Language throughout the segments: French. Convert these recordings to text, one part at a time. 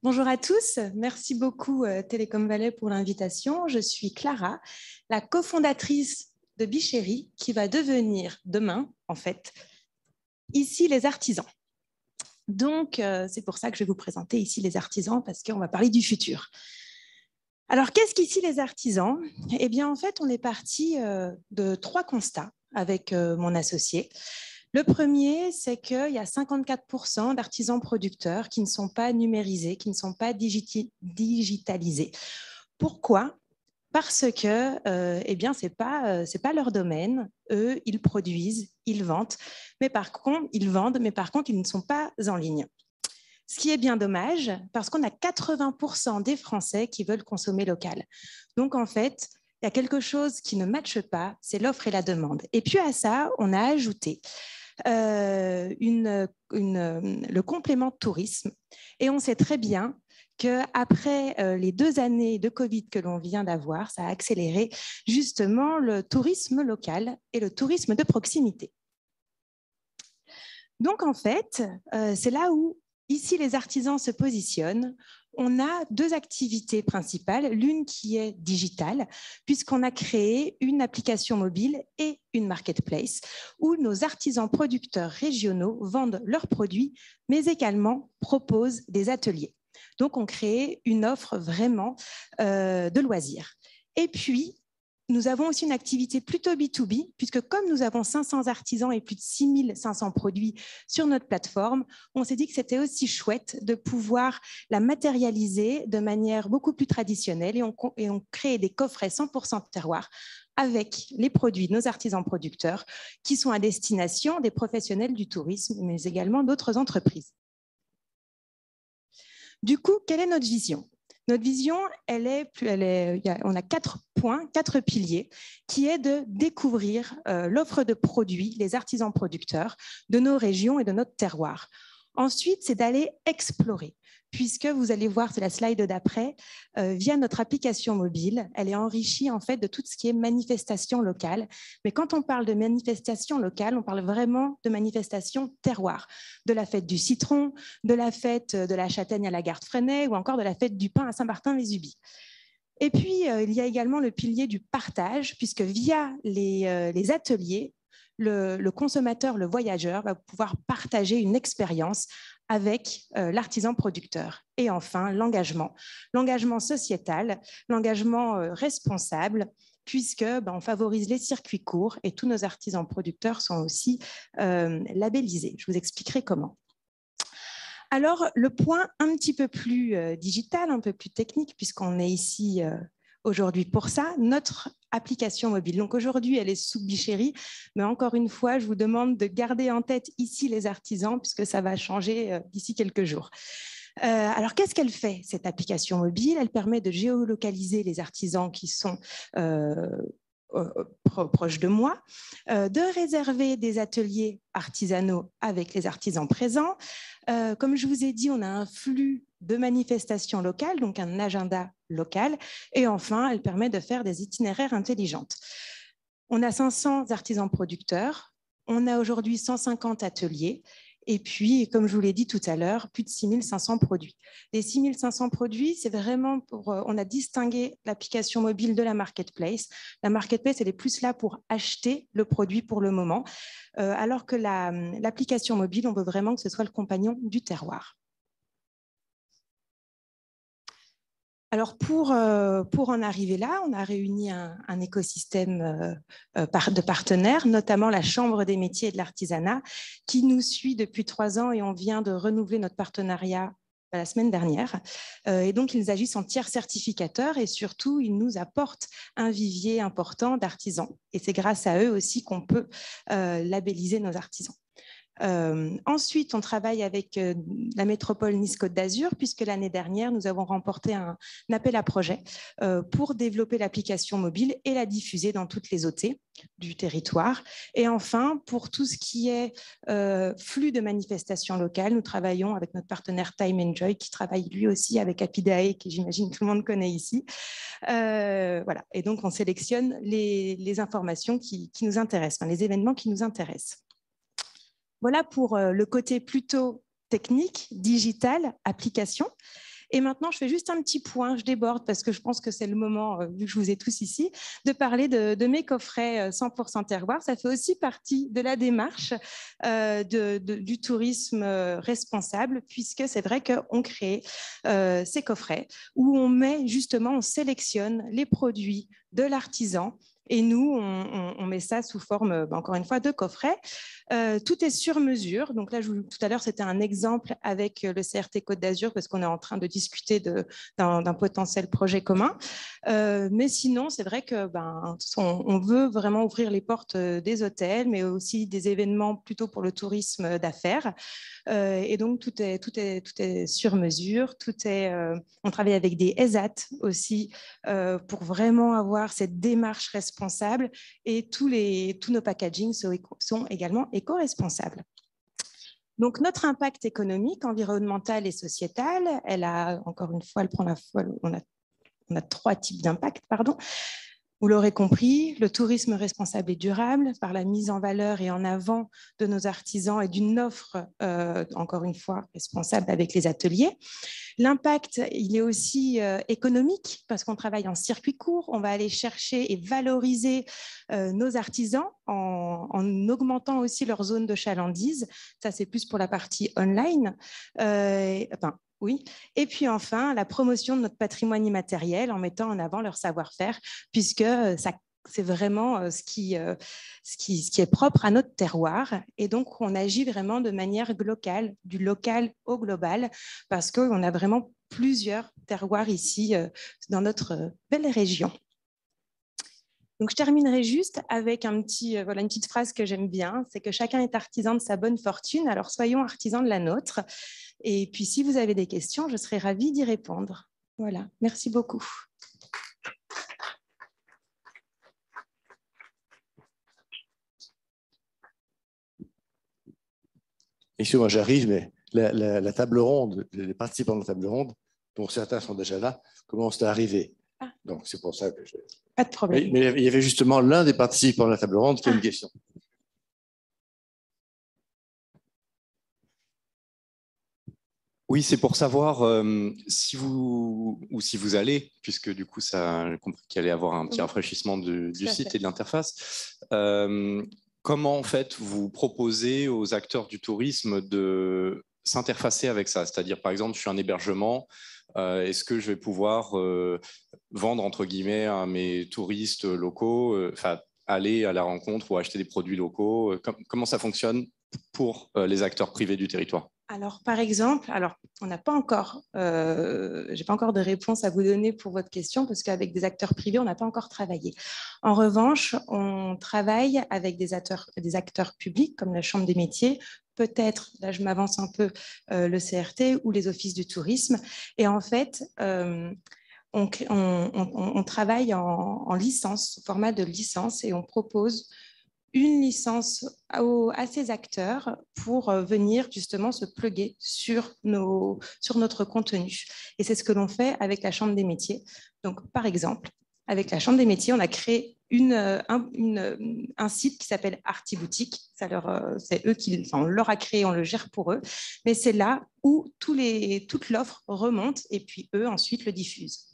Bonjour à tous, merci beaucoup Télécom Valais pour l'invitation. Je suis Clara, la cofondatrice de Bichéri qui va devenir demain, en fait, ici les artisans. Donc, c'est pour ça que je vais vous présenter ici les artisans parce qu'on va parler du futur. Alors, qu'est-ce qu'ici les artisans? Eh bien, en fait, on est parti de 3 constats avec mon associé. Le premier, c'est qu'il y a 54% d'artisans producteurs qui ne sont pas numérisés, qui ne sont pas digitalisés. Pourquoi? Parce que eh bien, c'est pas leur domaine. Eux, ils produisent, ils vendent, mais par contre, ils ne sont pas en ligne. Ce qui est bien dommage, parce qu'on a 80% des Français qui veulent consommer local. Donc, en fait, il y a quelque chose qui ne matche pas, c'est l'offre et la demande. Et puis à ça, on a ajouté le complément de tourisme. Et on sait très bien qu'après les 2 années de Covid que l'on vient d'avoir, ça a accéléré justement le tourisme local et le tourisme de proximité. Donc, en fait, c'est là où, ici, les artisans se positionnent. On a 2 activités principales, l'une qui est digitale, puisqu'on a créé une application mobile et une marketplace où nos artisans producteurs régionaux vendent leurs produits, mais également proposent des ateliers. Donc, on crée une offre vraiment de loisirs. Et puis, nous avons aussi une activité plutôt B2B, puisque comme nous avons 500 artisans et plus de 6500 produits sur notre plateforme, on s'est dit que c'était aussi chouette de pouvoir la matérialiser de manière beaucoup plus traditionnelle et on crée des coffrets 100% terroir avec les produits de nos artisans producteurs qui sont à destination des professionnels du tourisme, mais également d'autres entreprises. Du coup, quelle est notre vision ? Notre vision, on a 4 points, 4 piliers, qui est de découvrir l'offre de produits, les artisans producteurs de nos régions et de notre terroir. Ensuite, c'est d'aller explorer, puisque vous allez voir, c'est la slide d'après, via notre application mobile, elle est enrichie en fait de tout ce qui est manifestation locale. Mais quand on parle de manifestation locale, on parle vraiment de manifestation terroir, de la fête du citron, de la fête de la châtaigne à la Garde-Freinet ou encore de la fête du pain à Saint-Martin-les-Ubis. Et puis, il y a également le pilier du partage, puisque via les ateliers, le consommateur, le voyageur va pouvoir partager une expérience avec l'artisan producteur. Et enfin, l'engagement sociétal, l'engagement responsable, puisque on favorise les circuits courts et tous nos artisans producteurs sont aussi labellisés. Je vous expliquerai comment. Alors, le point un petit peu plus digital, un peu plus technique, puisqu'on est ici aujourd'hui pour ça, notre application mobile. Donc aujourd'hui, elle est sous Bichéri, mais encore une fois, je vous demande de garder en tête ici les artisans, puisque ça va changer d'ici quelques jours. Alors, qu'est-ce qu'elle fait, cette application mobile? Elle permet de géolocaliser les artisans qui sont proche de moi, de réserver des ateliers artisanaux avec les artisans présents. Comme je vous ai dit, on a un flux de manifestations locales, donc un agenda local. Et enfin, elle permet de faire des itinéraires intelligentes. On a 500 artisans producteurs, on a aujourd'hui 150 ateliers. Et puis, comme je vous l'ai dit tout à l'heure, plus de 6500 produits. Les 6500 produits, c'est vraiment pour... On a distingué l'application mobile de la marketplace. La marketplace, elle est plus là pour acheter le produit pour le moment, alors que l'application mobile, on veut vraiment que ce soit le compagnon du terroir. Alors, pour en arriver là, on a réuni un écosystème de partenaires, notamment la Chambre des métiers et de l'artisanat, qui nous suit depuis 3 ans et on vient de renouveler notre partenariat la semaine dernière. Et donc, ils agissent en tiers certificateurs et surtout, ils nous apportent un vivier important d'artisans. Et c'est grâce à eux aussi qu'on peut labelliser nos artisans. Ensuite, on travaille avec la métropole Nice-Côte d'Azur, puisque l'année dernière, nous avons remporté un appel à projet pour développer l'application mobile et la diffuser dans toutes les OT du territoire. Et enfin, pour tout ce qui est flux de manifestations locales, nous travaillons avec notre partenaire Time Enjoy, qui travaille lui aussi avec Apidae, que j'imagine tout le monde connaît ici. Voilà. Et donc, on sélectionne les informations qui nous intéressent, les événements qui nous intéressent. Voilà pour le côté plutôt technique, digital, application. Et maintenant, je fais juste un petit point, je déborde parce que je pense que c'est le moment, vu que je vous ai tous ici, de parler de mes coffrets 100% terroir. Ça fait aussi partie de la démarche du tourisme responsable, puisque c'est vrai qu'on crée ces coffrets où on met justement, on sélectionne les produits de l'artisan. Et nous, on met ça sous forme, encore une fois, de coffret. Tout est sur mesure. Donc là, tout à l'heure, c'était un exemple avec le CRT Côte d'Azur parce qu'on est en train de discuter d'un potentiel projet commun. Mais sinon, c'est vrai que on veut vraiment ouvrir les portes des hôtels, mais aussi des événements plutôt pour le tourisme d'affaires. Et donc, tout est sur mesure. On travaille avec des ESAT aussi pour vraiment avoir cette démarche responsable et tous nos packagings sont également éco-responsables. Donc, notre impact économique, environnemental et sociétal, encore une fois, on a 3 types d'impact, pardon. Vous l'aurez compris, le tourisme responsable et durable par la mise en valeur et en avant de nos artisans et d'une offre, encore une fois, responsable avec les ateliers. L'impact, il est aussi économique parce qu'on travaille en circuit court. On va aller chercher et valoriser nos artisans en augmentant aussi leur zone de chalandise. Ça, c'est plus pour la partie online. Oui. Et puis enfin, la promotion de notre patrimoine immatériel en mettant en avant leur savoir-faire, puisque c'est vraiment ce qui est propre à notre terroir. Et donc, on agit vraiment de manière locale, du local au global, parce qu'on a vraiment plusieurs terroirs ici dans notre belle région. Donc, je terminerai juste avec une petite phrase que j'aime bien, c'est que chacun est artisan de sa bonne fortune, alors soyons artisans de la nôtre. Et puis, si vous avez des questions, je serai ravie d'y répondre. Voilà, merci beaucoup. Excusez-moi, j'arrive, mais la table ronde, les participants de la table ronde, dont certains sont déjà là, commencent à arriver. Ah. Donc, c'est pour ça que je... Pas de problème. Mais il y avait justement l'un des participants de la table ronde qui a une question. Oui, c'est pour savoir si vous allez, puisque du coup, j'ai compris qu'il allait avoir un petit rafraîchissement du site et de l'interface. Comment, en fait, vous proposez aux acteurs du tourisme de s'interfacer avec ça? C'est-à-dire, par exemple, je suis un hébergement, est-ce que je vais pouvoir vendre, entre guillemets, à mes touristes locaux, aller à la rencontre ou acheter des produits locaux? Comment ça fonctionne pour les acteurs privés du territoire? Alors, par exemple, on n'a pas encore, j'ai pas encore de réponse à vous donner pour votre question parce qu'avec des acteurs privés, on n'a pas encore travaillé. En revanche, on travaille avec des acteurs publics comme la Chambre des métiers, peut-être, là je m'avance un peu, le CRT ou les offices du tourisme. Et en fait, on travaille en licence, au format de licence, et on propose une licence à ces acteurs pour venir justement se plugger sur notre contenu. Et c'est ce que l'on fait avec la Chambre des métiers. Donc, par exemple, avec la Chambre des métiers, on a créé un site qui s'appelle Artiboutique. C'est eux on leur a créé, on le gère pour eux. Mais c'est là où toute l'offre remonte et puis eux, ensuite, le diffusent.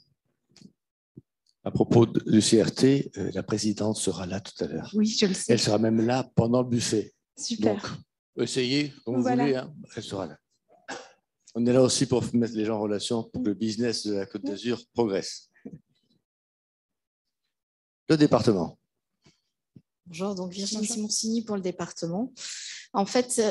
À propos du CRT, la présidente sera là tout à l'heure. Oui, je le sais. Elle sera même là pendant le buffet. Super. Donc, essayez comme vous voulez, hein, elle sera là. On est là aussi pour mettre les gens en relation pour que le business de la Côte d'Azur progresse. Le département. Bonjour, donc Virginie Simoncini pour le département. En fait,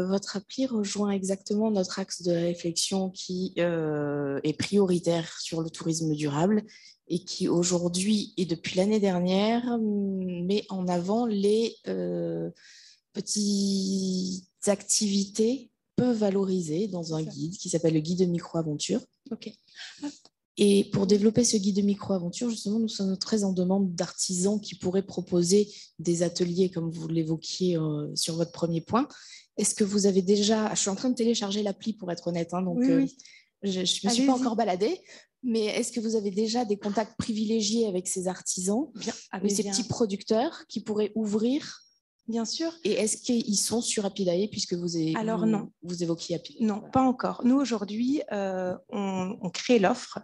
votre appli rejoint exactement notre axe de réflexion qui est prioritaire sur le tourisme durable et qui aujourd'hui et depuis l'année dernière met en avant les petites activités peu valorisées dans un guide qui s'appelle le guide de micro-aventure. Ok. Et pour développer ce guide de micro-aventure, justement, nous sommes très en demande d'artisans qui pourraient proposer des ateliers, comme vous l'évoquiez sur votre premier point. Est-ce que vous avez déjà... Je suis en train de télécharger l'appli, pour être honnête, hein, donc oui. Je ne me suis pas encore baladée. Mais est-ce que vous avez déjà des contacts privilégiés avec ces artisans, ces petits producteurs qui pourraient ouvrir Bien sûr. Et est-ce qu'ils sont sur Apidae puisque vous évoquiez Apidae? Non, pas encore. Nous, aujourd'hui, on crée l'offre.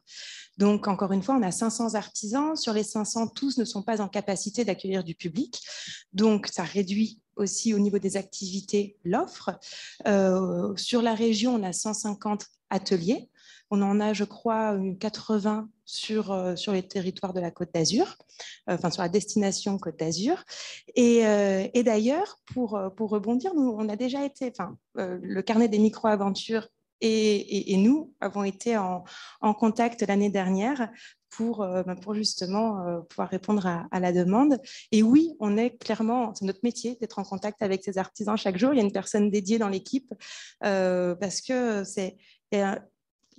Donc, encore une fois, on a 500 artisans. Sur les 500, tous ne sont pas en capacité d'accueillir du public. Donc, ça réduit aussi au niveau des activités l'offre. Sur la région, on a 150 ateliers. On en a, je crois, 80 sur les territoires de la Côte d'Azur, enfin sur la destination Côte d'Azur. Et d'ailleurs, pour rebondir, nous, on a déjà été, le carnet des micro-aventures et nous avons été en contact l'année dernière pour justement pouvoir répondre à la demande. Et oui, on est clairement, c'est notre métier d'être en contact avec ces artisans chaque jour. Il y a une personne dédiée dans l'équipe parce que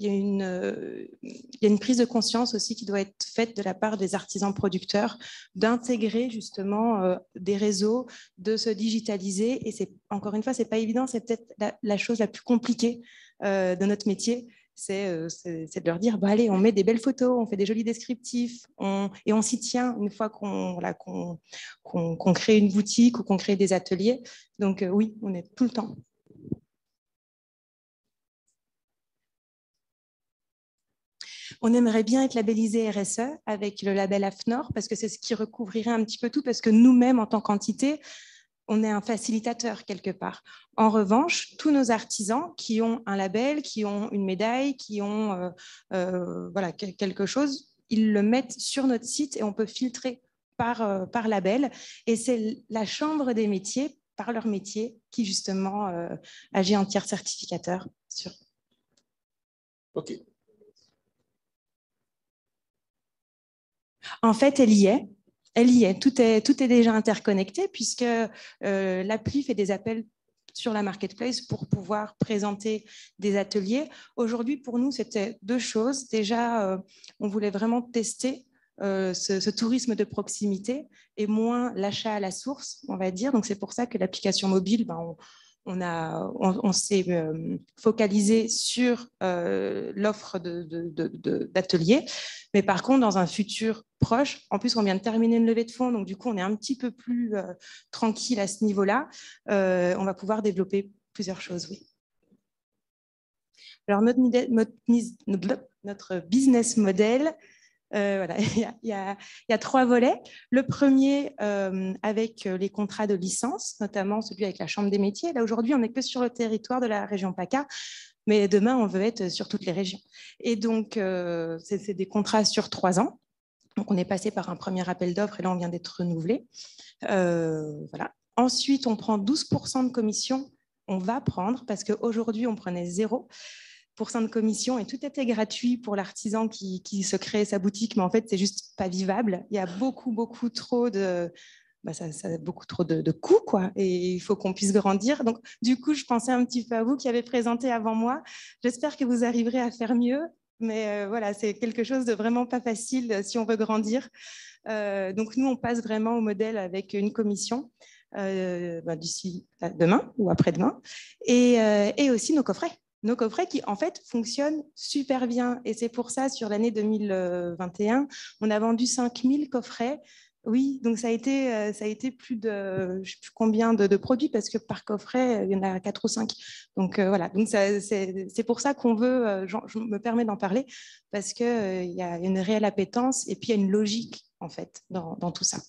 il y a une prise de conscience aussi qui doit être faite de la part des artisans producteurs, d'intégrer justement des réseaux, de se digitaliser. Et c'est, encore une fois, c'est pas évident, c'est peut-être la chose la plus compliquée de notre métier. C'est de leur dire, bah, allez, on met des belles photos, on fait des jolis descriptifs, et on s'y tient une fois qu'on crée une boutique ou qu'on crée des ateliers. Donc oui, on est tout le temps. On aimerait bien être labellisé RSE avec le label AFNOR parce que c'est ce qui recouvrirait un petit peu tout, parce que nous-mêmes, en tant qu'entité, on est un facilitateur quelque part. En revanche, tous nos artisans qui ont un label, qui ont une médaille, qui ont voilà, quelque chose, ils le mettent sur notre site et on peut filtrer par label. Et c'est la Chambre des métiers, par leur métier, qui justement agit en tiers certificateur. OK. En fait, elle y est. Elle y est. Tout est déjà interconnecté puisque l'appli fait des appels sur la marketplace pour pouvoir présenter des ateliers. Aujourd'hui, pour nous, c'était deux choses. Déjà, on voulait vraiment tester ce tourisme de proximité et moins l'achat à la source, on va dire. Donc, c'est pour ça que l'application mobile, on s'est focalisé sur l'offre d'ateliers. Mais par contre, dans un futur proche, en plus, on vient de terminer une levée de fonds, donc du coup, on est un petit peu plus tranquille à ce niveau-là. On va pouvoir développer plusieurs choses, oui. Alors, notre business model, voilà, il y a 3 volets. Le premier, avec les contrats de licence, notamment celui avec la Chambre des métiers. Là, aujourd'hui, on n'est que sur le territoire de la région PACA, mais demain, on veut être sur toutes les régions. Et donc, c'est des contrats sur 3 ans. Donc, on est passé par un premier appel d'offres et là, on vient d'être renouvelé. Voilà. Ensuite, on prend 12% de commission. On va prendre, parce qu'aujourd'hui, on prenait 0% de commission et tout était gratuit pour l'artisan qui se crée sa boutique, mais en fait, c'est juste pas vivable. Il y a beaucoup trop de... ça a beaucoup trop de coûts, quoi, et il faut qu'on puisse grandir. Donc, du coup, je pensais un petit peu à vous qui avez présenté avant moi. J'espère que vous arriverez à faire mieux, mais voilà, c'est quelque chose de vraiment pas facile si on veut grandir. Donc, nous, on passe vraiment au modèle avec une commission d'ici demain ou après-demain, et aussi nos coffrets. Nos coffrets qui, en fait, fonctionnent super bien. Et c'est pour ça, sur l'année 2021, on a vendu 5000 coffrets. Oui, donc ça a été plus de, je ne sais plus combien de produits, parce que par coffret, il y en a 4 ou 5. Donc voilà, donc c'est pour ça qu'on veut, je me permets d'en parler, parce qu'il y a une réelle appétence et puis il y a une logique, en fait, dans tout ça.